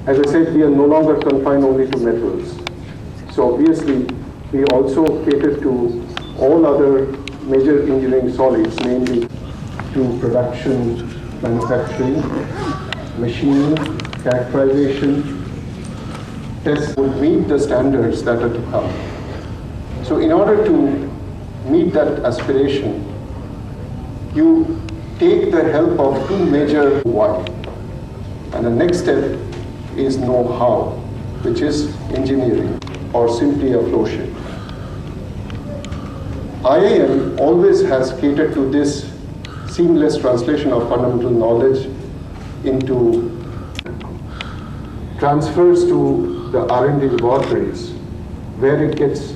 As I said, we are no longer confined only to metals. So obviously, we also cater to all other major engineering solids, namely to production, manufacturing, machining, characterization, tests would meet the standards that are to come. So in order to meet that aspiration, you take the help of two major why. And the next step is know-how, which is engineering or simply a flow sheet. IIM always has catered to this seamless translation of fundamental knowledge into transfers to the R&D laboratories, where it gets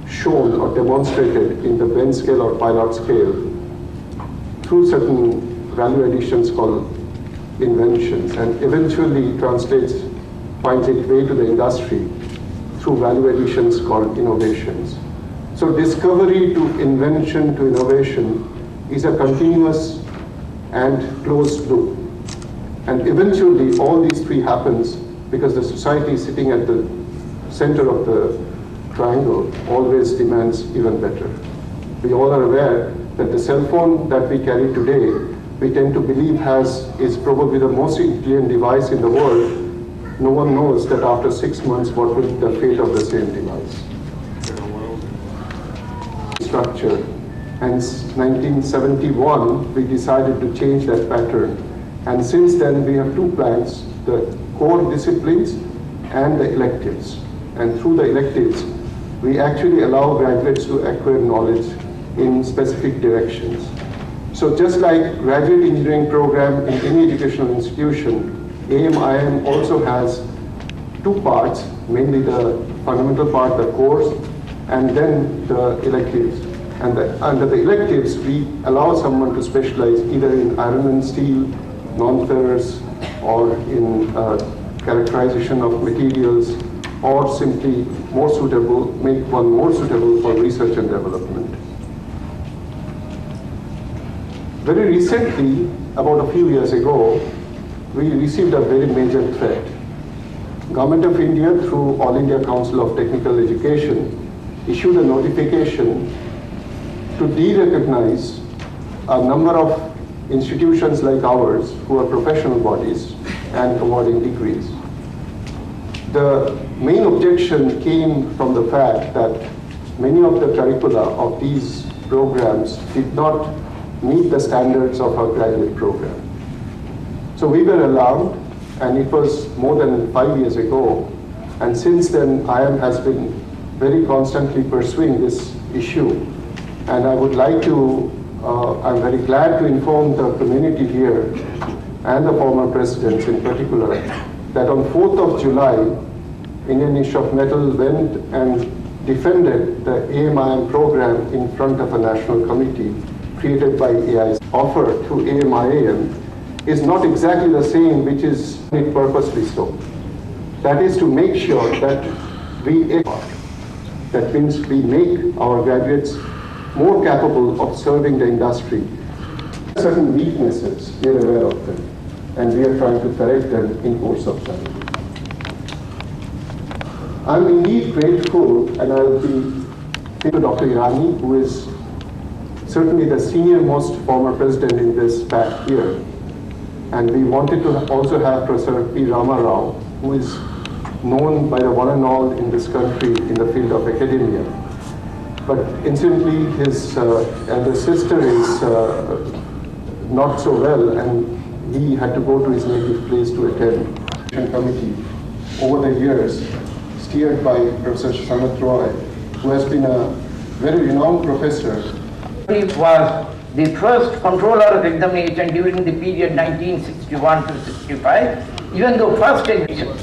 shown or demonstrated in the bench scale or pilot scale through certain value additions called inventions, and eventually finds its way to the industry through value additions called innovations. So discovery to invention to innovation is a continuous and closed loop. And eventually all these three happens because the society is sitting at the center of the triangle always demands even better. We all are aware that the cell phone that we carry today, we tend to believe is probably the most intelligent device in the world. No one knows that after 6 months, what will be the fate of the same device. Structure. And 1971, we decided to change that pattern. And since then, we have two plans, the core disciplines and the electives. And through the electives, we actually allow graduates to acquire knowledge in specific directions. So just like graduate engineering program in any educational institution, IIM also has two parts, mainly the fundamental part, the course, and then the electives. And under the electives, we allow someone to specialize either in iron and steel, non-ferrous, or in characterization of materials, or simply make one more suitable for research and development. Very recently, about a few years ago, we received a very major threat. Government of India, through All India Council of Technical Education, issued a notification to de-recognize a number of institutions like ours who are professional bodies and awarding degrees. The main objection came from the fact that many of the curricula of these programs did not meet the standards of our graduate program. So we were allowed, and it was more than 5 years ago, and since then IIM has been very constantly pursuing this issue. And I would like to, I'm very glad to inform the community here and the former presidents in particular that on 4th of July, Indian Institute of Metal went and defended the IIM program in front of a national committee created by AI's offer to IIM is not exactly the same, which is it purposely so. That is to make sure that that means we make our graduates more capable of serving the industry. Certain weaknesses, we are aware of them, and we are trying to correct them in course of time. I'm indeed grateful, and I will be to Dr. Irani, who is certainly the senior most former president in this pack here. And we wanted to also have Professor P. Rama Rao, who is known by the one and all in this country in the field of academia. But incidentally, his elder sister is not so well, and he had to go to his native place to attend the committee. Over the years, steered by Professor Sanath Roy, who has been a very renowned professor. He was the first controller of examination during the period 1961 to 65, even though first edition.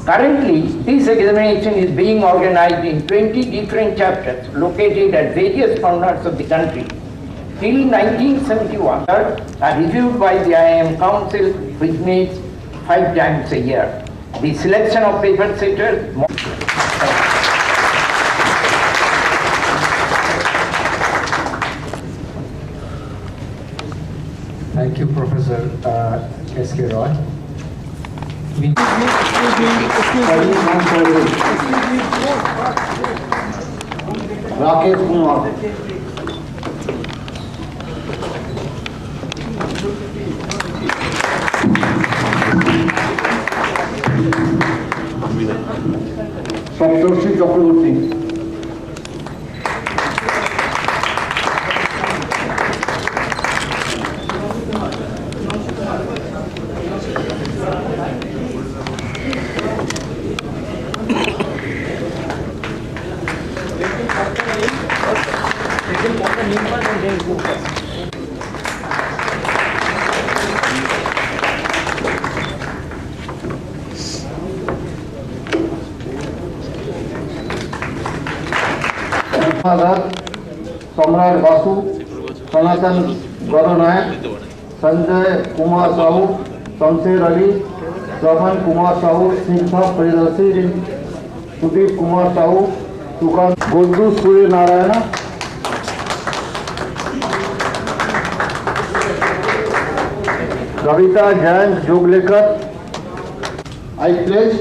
Currently, this examination is being organized in 20 different chapters located at various corners of the country. Till 1971, are reviewed by the IIM Council, which meets 5 times a year. The selection of paper setters. Thank you, Professor S.K. Roy. Rakesh Kumar, सप्तर्षि चक्रवर्ती, सम्राट बासु, सनातन गणनायक, संजय कुमार साहू, शमशेर अली, श्रवण कुमार साहू, शिक्षा Priyadarshi, Sudeep Kumar Sahu, Sukanta गोल्डू Surya Narayan, Kavita Jain Joglekar. I pledge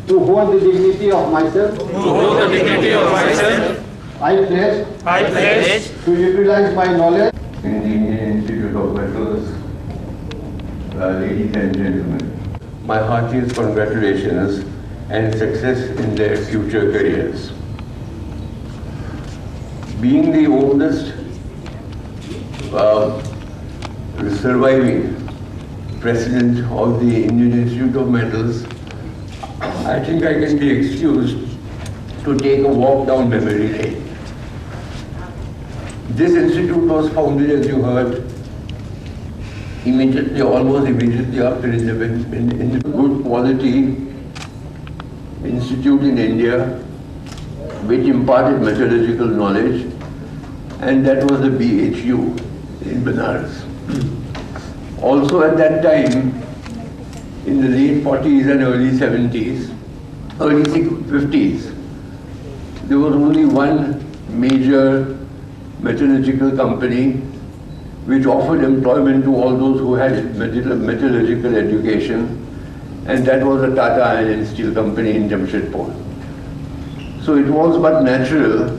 to hold the dignity of myself. I pledge to utilize my knowledge in the Indian Institute of Metals, ladies and gentlemen. My heartiest congratulations and success in their future careers. Being the oldest surviving president of the Indian Institute of Metals, I think I can be excused to take a walk down memory lane. This institute was founded, as you heard, almost immediately after independence, in a good quality institute in India, which imparted metallurgical knowledge, and that was the BHU in Benares. Also at that time, in the late 40s and early 70s, early 50s, there was only one major metallurgical company which offered employment to all those who had metallurgical education, and that was the Tata Iron and Steel Company in Jamshedpur. So it was but natural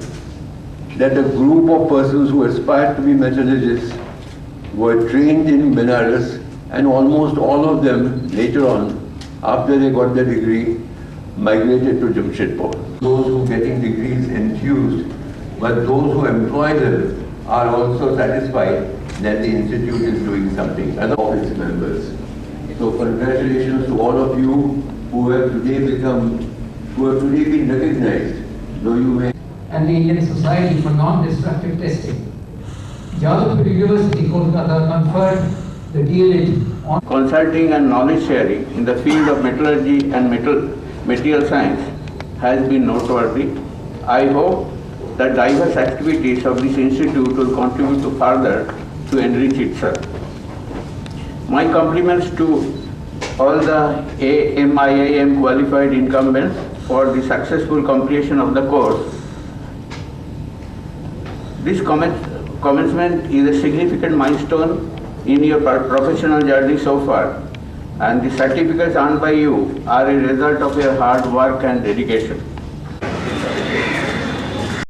that a group of persons who aspired to be metallurgists were trained in Benares, and almost all of them later on, after they got their degree, migrated to Jamshedpur. Those who getting degrees enthused, but those who employ them are also satisfied that the institute is doing something, and all its members. So congratulations to all of you who have today been recognized, though you may. And the Indian Society for Non-Destructive Testing. Jadavpur University, Kolkata conferred the DLIT on consulting and knowledge sharing in the field of metallurgy and material science has been noteworthy. I hope that diverse activities of this institute will contribute to further to enrich itself. My compliments to all the IIM qualified incumbents for the successful completion of the course. This commencement is a significant milestone in your professional journey so far, and the certificates earned by you are a result of your hard work and dedication.